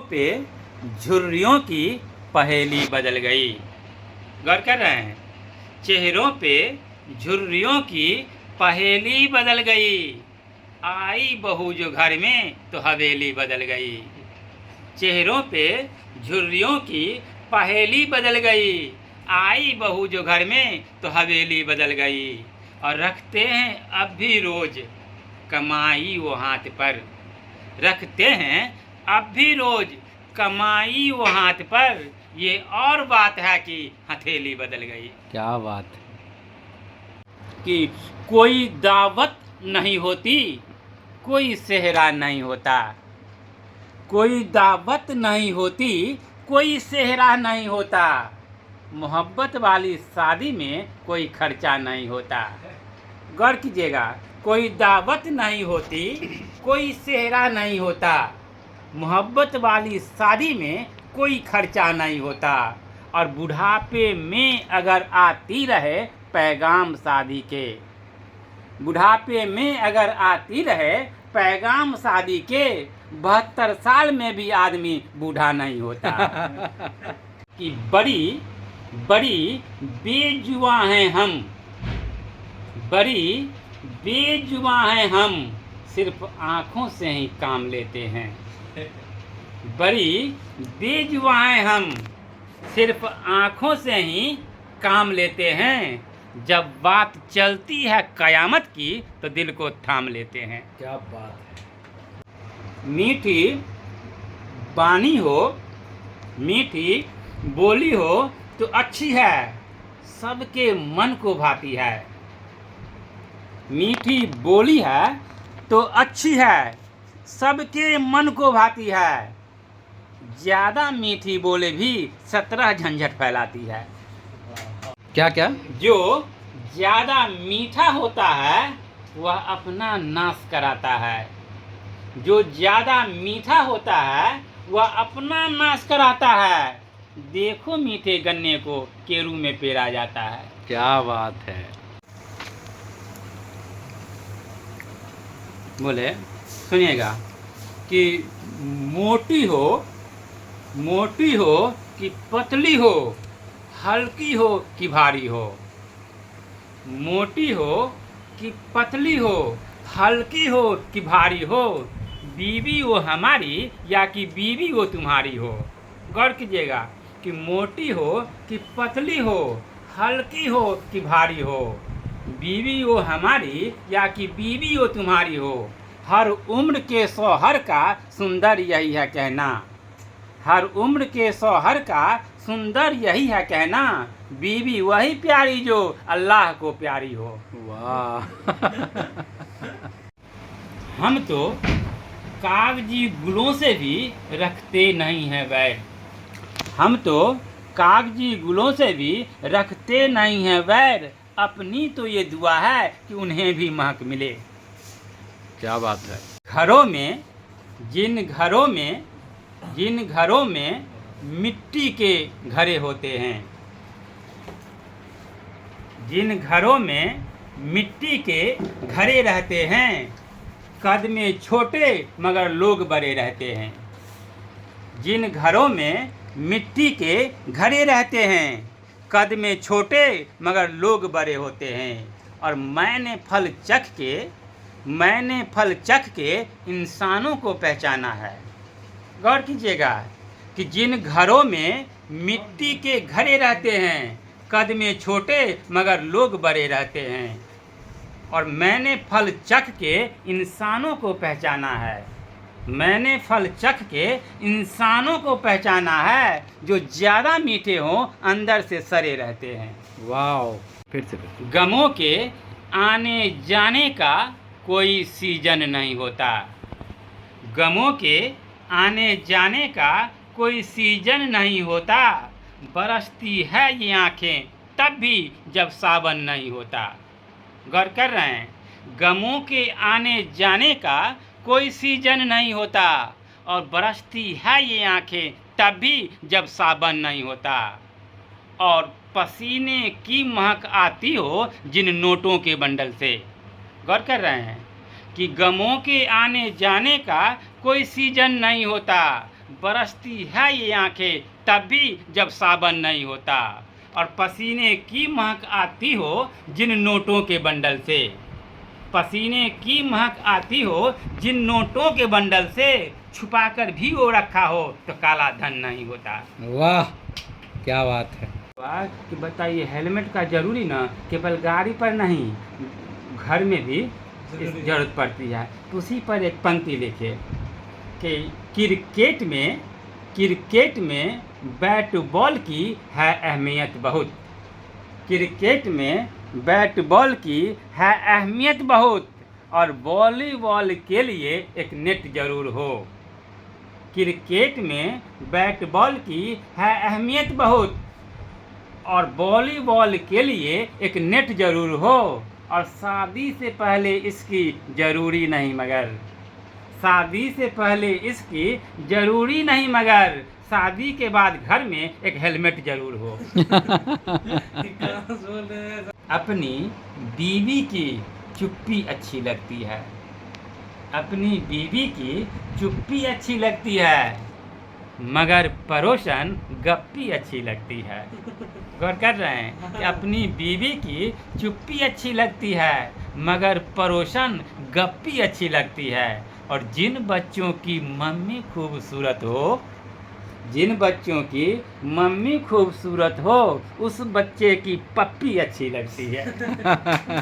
पे झुर्रियों की पहेली बदल गई। गौर कर रहे हैं, चेहरों पे झुर्रियों की पहेली बदल गई। आई बहू जो घर में तो हवेली बदल गई। चेहरों पे झुर्रियों की पहेली बदल गई। आई बहू जो घर में तो हवेली बदल गई। और रखते हैं अब भी रोज कमाई वो हाथ पर। रखते हैं अब भी रोज कमाई वो हाथ पर। ये और बात है कि हथेली बदल गई। क्या बात है। कि कोई दावत नहीं होती, कोई सेहरा नहीं होता। कोई दावत नहीं होती, कोई सेहरा नहीं होता। मोहब्बत वाली शादी में कोई खर्चा नहीं होता। गौर कीजिएगा, कोई दावत नहीं होती, कोई सेहरा नहीं होता। मोहब्बत वाली शादी में कोई खर्चा नहीं होता। और बुढ़ापे में अगर आती रहे पैगाम शादी के। बुढ़ापे में अगर आती रहे पैगाम शादी के। 72 साल में भी आदमी बूढ़ा नहीं होता। कि बड़ी बड़ी बेजुआ हैं हम। बड़ी बेजुआ हैं हम, सिर्फ आँखों से ही काम लेते हैं। बड़ी बेजुआ हैं हम, सिर्फ आँखों से ही काम लेते हैं। जब बात चलती है कयामत की तो दिल को थाम लेते हैं। क्या बात है। मीठी बानी हो, मीठी बोली हो तो अच्छी है, सबके मन को भाती है। मीठी बोली है तो अच्छी है, सबके मन को भाती है। ज़्यादा मीठी बोले भी 17 झंझट फैलाती है। क्या क्या? जो ज़्यादा मीठा होता है वह अपना नाश कराता है। जो ज़्यादा मीठा होता है वह अपना नाश कराता है। देखो मीठे गन्ने को केरू में पेरा जाता है। क्या बात है। बोले सुनिएगा कि मोटी हो कि पतली हो, हल्की हो कि भारी हो। मोटी हो कि पतली हो, हल्की हो कि भारी हो। बीवी वो हमारी या कि बीवी वो तुम्हारी हो। गौर कीजिएगा कि मोटी हो कि पतली हो, हल्की हो कि भारी हो। बीवी वो हमारी या कि बीवी वो तुम्हारी हो। हर उम्र के शौहर का सुंदर यही है कहना। हर उम्र के शौहर का सुंदर यही है कहना। बीवी वही प्यारी जो अल्लाह को प्यारी हो। वाह। हम तो कागजी गुलों से भी रखते नहीं हैं वैर। हम तो कागजी गुलों से भी रखते नहीं हैं वैर। अपनी तो ये दुआ है कि उन्हें भी महक मिले। क्या बात है। जिन घरों में मिट्टी के घरे होते हैं। जिन घरों में मिट्टी के घरे रहते हैं, कद में छोटे मगर लोग बड़े रहते हैं। जिन घरों में मिट्टी के घरे रहते हैं, कद में छोटे मगर लोग बड़े होते हैं। और मैंने फल चख के इंसानों को पहचाना है। गौर कीजिएगा कि जिन घरों में मिट्टी के घरे रहते हैं, कद में छोटे मगर लोग बड़े रहते हैं। और मैंने फल चख के इंसानों को पहचाना है। मैंने फल चख के इंसानों को पहचाना है। जो ज़्यादा मीठे हों अंदर से सड़े रहते हैं। वाह। फिर से। गमों के आने जाने का कोई सीजन नहीं होता। गमों के आने जाने का कोई सीजन नहीं होता। बरसती है ये आँखें तब भी जब सावन नहीं होता। गौर कर रहे हैं, गमों के आने जाने का कोई सीजन नहीं होता। और बरसती है ये आँखें तब भी जब सावन नहीं होता। और पसीने की महक आती हो जिन नोटों के बंडल से। गौर कर रहे हैं कि गमों के आने जाने का कोई सीजन नहीं होता। बरसती है ये आंखें तब भी जब सावन नहीं होता, और पसीने की महक आती हो जिन नोटों के बंडल से, पसीने की महक आती हो जिन नोटों के बंडल से, छुपाकर भी वो रखा हो तो काला धन नहीं होता। वाह, क्या बात है। वाह, कि बताइए, हेलमेट का जरूरी ना केवल गाड़ी पर नहीं, घर में भी इस जरूरत पड़ती है। तो उसी पर एक पंक्ति लिखे कि क्रिकेट में बैट बॉल की है अहमियत बहुत, क्रिकेट में बैट बॉल की है अहमियत बहुत, और वॉलीबॉल के लिए एक नेट जरूर हो। क्रिकेट में बैट बॉल की है अहमियत बहुत, और वॉलीबॉल के लिए एक नेट जरूर हो, और शादी से पहले इसकी जरूरी नहीं मगर, शादी से पहले इसकी जरूरी नहीं मगर, शादी के बाद घर में एक हेलमेट जरूर हो। अपनी बीवी की चुप्पी अच्छी लगती है, अपनी बीवी की चुप्पी अच्छी लगती है, मगर पड़ोसन गप्पी अच्छी लगती है। गौर कर रहे हैं कि अपनी बीवी की चुप्पी अच्छी लगती है मगर पड़ोसन गप्पी अच्छी लगती है, और जिन बच्चों की मम्मी खूबसूरत हो, जिन बच्चों की मम्मी खूबसूरत हो, उस बच्चे की पप्पी अच्छी लगती है।